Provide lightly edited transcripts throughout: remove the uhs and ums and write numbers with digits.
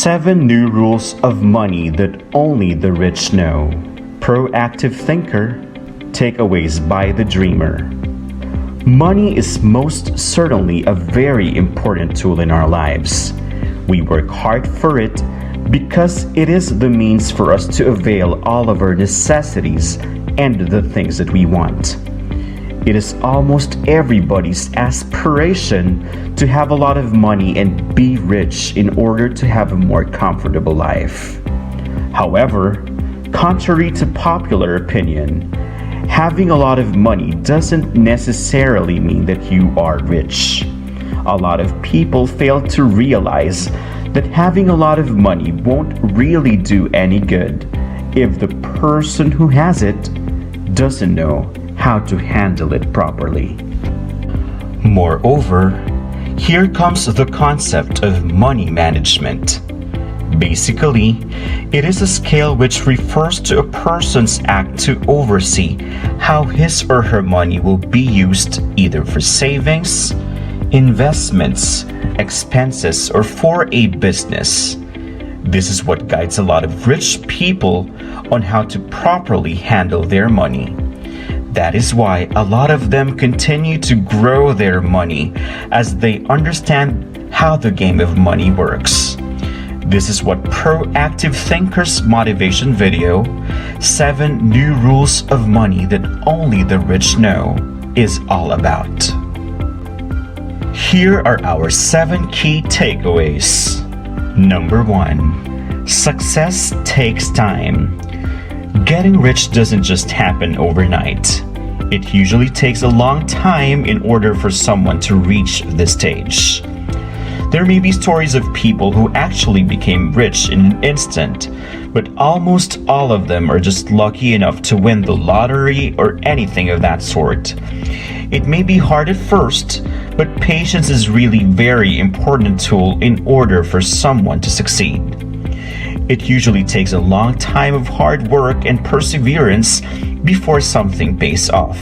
7 New Rules of Money That Only the Rich Know. Proactive Thinker. Takeaways by the Dreamer. Money is most certainly a very important tool in our lives. We work hard for it because it is the means for us to avail all of our necessities and the things that we want. It is almost everybody's aspiration to have a lot of money and be rich in order to have a more comfortable life. However, contrary to popular opinion, having a lot of money doesn't necessarily mean that you are rich. A lot of people fail to realize that having a lot of money won't really do any good if the person who has it doesn't know how to handle it properly. Moreover, here comes the concept of money management. Basically, it is a scale which refers to a person's act to oversee how his or her money will be used either for savings, investments, expenses, or for a business. This is what guides a lot of rich people on how to properly handle their money. That is why a lot of them continue to grow their money as they understand how the game of money works. This is what Proactive Thinker's motivation video, 7 New Rules of Money That Only the Rich Know, is all about. Here are our 7 key takeaways. Number 1. Success takes time. Getting rich doesn't just happen overnight. It usually takes a long time in order for someone to reach this stage. There may be stories of people who actually became rich in an instant, but almost all of them are just lucky enough to win the lottery or anything of that sort. It may be hard at first, but patience is really a very important tool in order for someone to succeed. It usually takes a long time of hard work and perseverance before something pays off.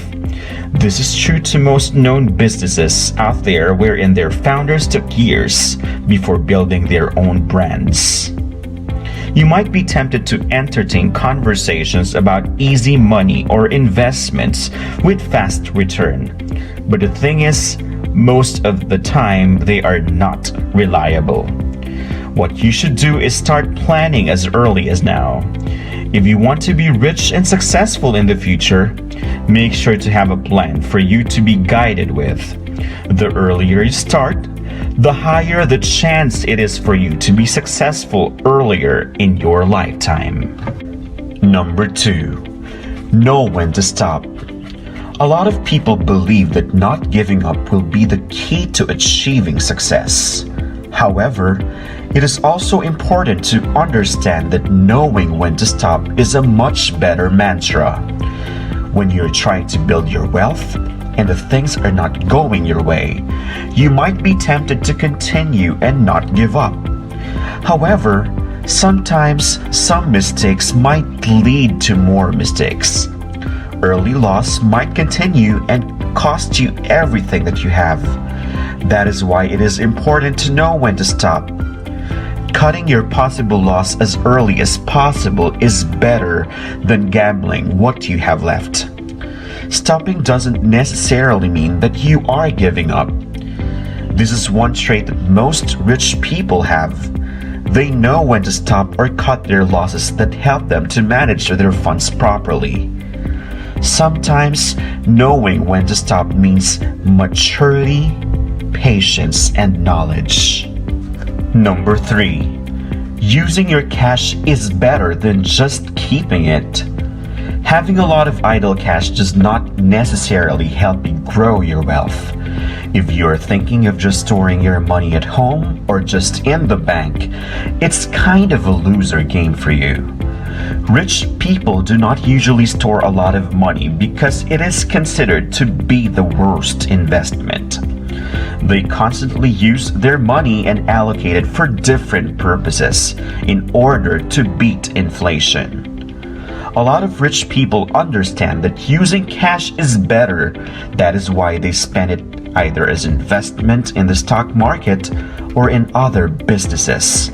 This is true to most known businesses out there wherein their founders took years before building their own brands. You might be tempted to entertain conversations about easy money or investments with fast return. But the thing is, most of the time they are not reliable. What you should do is start planning as early as now. If you want to be rich and successful in the future, make sure to have a plan for you to be guided with. The earlier you start, the higher the chance it is for you to be successful earlier in your lifetime. Number 2. Know when to stop. A lot of people believe that not giving up will be the key to achieving success. However, it is also important to understand that knowing when to stop is a much better mantra. When you're trying to build your wealth and the things are not going your way, you might be tempted to continue and not give up. However, sometimes some mistakes might lead to more mistakes. Early loss might continue and cost you everything that you have. That is why it is important to know when to stop. Cutting your possible loss as early as possible is better than gambling what you have left. Stopping doesn't necessarily mean that you are giving up. This is one trait that most rich people have. They know when to stop or cut their losses that help them to manage their funds properly. Sometimes knowing when to stop means maturity, patience, and knowledge. Number 3. Using your cash is better than just keeping it. Having a lot of idle cash does not necessarily help you grow your wealth. If you're thinking of just storing your money at home or just in the bank, it's kind of a loser game for you. Rich people do not usually store a lot of money because it is considered to be the worst investment. They constantly use their money and allocate it for different purposes in order to beat inflation. A lot of rich people understand that using cash is better. That is why they spend it either as investment in the stock market or in other businesses.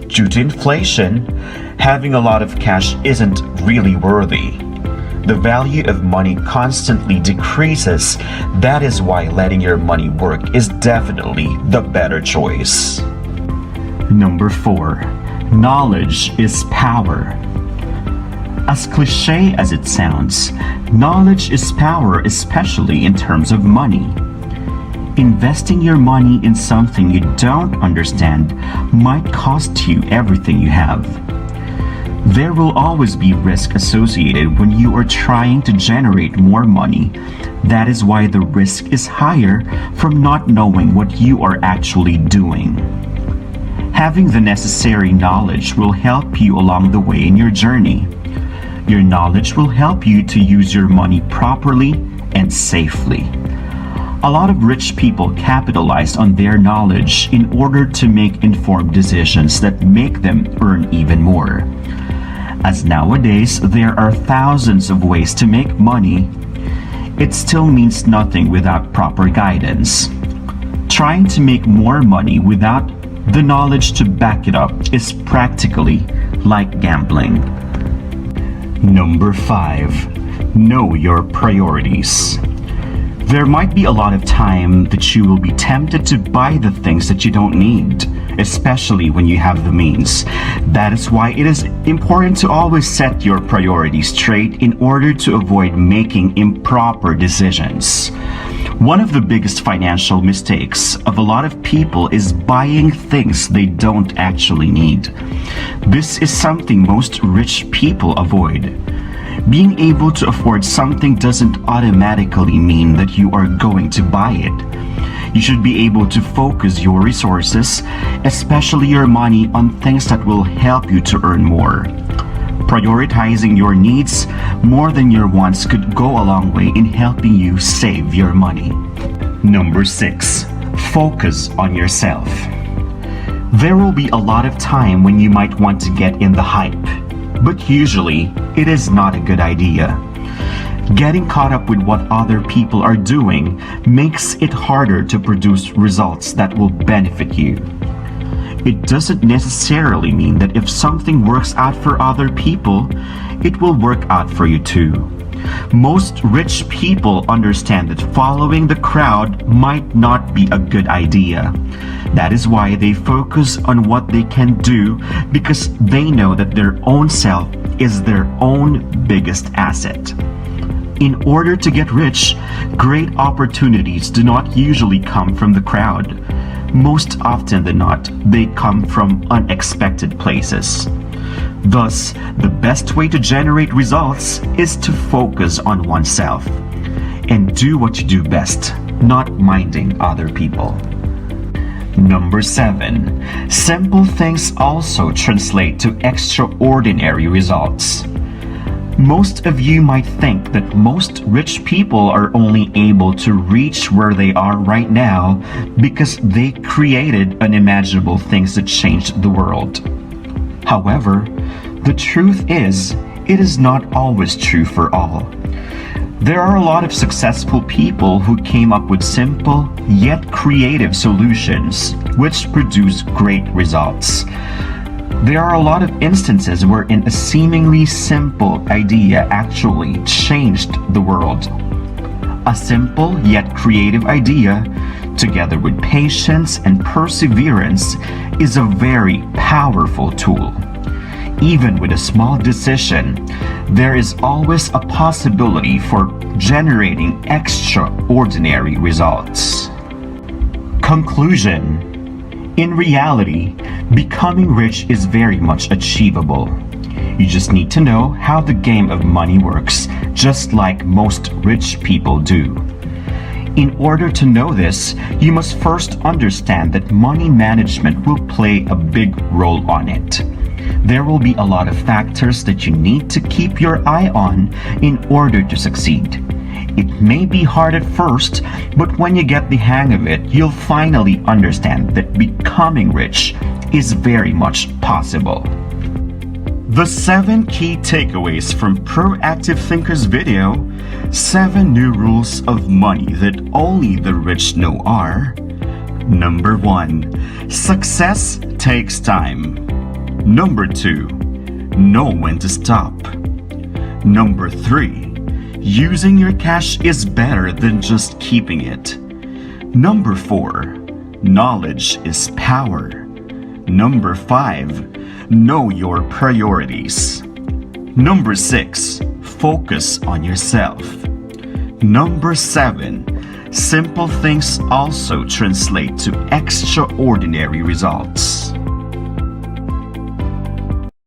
Due to inflation, having a lot of cash isn't really worthy. The value of money constantly decreases. That is why letting your money work is definitely the better choice. Number 4. Knowledge is power. As cliche as it sounds, knowledge is power, especially in terms of money. Investing your money in something you don't understand might cost you everything you have. There will always be risk associated when you are trying to generate more money. That is why the risk is higher from not knowing what you are actually doing. Having the necessary knowledge will help you along the way in your journey. Your knowledge will help you to use your money properly and safely. A lot of rich people capitalize on their knowledge in order to make informed decisions that make them earn even more. As nowadays there are thousands of ways to make money, it still means nothing without proper guidance. Trying to make more money without the knowledge to back it up is practically like gambling. Number 5. Know your priorities. There might be a lot of time that you will be tempted to buy the things that you don't need, especially when you have the means. That is why it is important to always set your priorities straight in order to avoid making improper decisions. One of the biggest financial mistakes of a lot of people is buying things they don't actually need. This is something most rich people avoid. Being able to afford something doesn't automatically mean that you are going to buy it. You should be able to focus your resources, especially your money, on things that will help you to earn more. Prioritizing your needs more than your wants could go a long way in helping you save your money. Number 6. Focus on yourself. There will be a lot of time when you might want to get in the hype, but usually it is not a good idea. Getting caught up with what other people are doing makes it harder to produce results that will benefit you. It doesn't necessarily mean that if something works out for other people, it will work out for you too. Most rich people understand that following the crowd might not be a good idea. That is why they focus on what they can do, because they know that their own self is their own biggest asset. In order to get rich, great opportunities do not usually come from the crowd. Most often than not, they come from unexpected places. Thus, the best way to generate results is to focus on oneself and do what you do best, not minding other people. Number 7. Simple things also translate to extraordinary results. Most of you might think that most rich people are only able to reach where they are right now because they created unimaginable things that changed the world. However, the truth is, it is not always true for all. There are a lot of successful people who came up with simple yet creative solutions which produce great results. There are a lot of instances wherein a seemingly simple idea actually changed the world. A simple yet creative idea, together with patience and perseverance, is a very powerful tool. Even with a small decision, there is always a possibility for generating extraordinary results. Conclusion. In reality, becoming rich is very much achievable. You just need to know how the game of money works, just like most rich people do. In order to know this, you must first understand that money management will play a big role on it. There will be a lot of factors that you need to keep your eye on in order to succeed. It may be hard at first, but when you get the hang of it, you'll finally understand that becoming rich is very much possible. The 7 key takeaways from Proactive Thinker's video, 7 new rules of money that only the rich know are: Number 1. Success takes time. Number 2, know when to stop. Number 3, using your cash is better than just keeping it. Number 4, knowledge is power. Number 5, know your priorities. Number 6, focus on yourself. Number 7, simple things also translate to extraordinary results.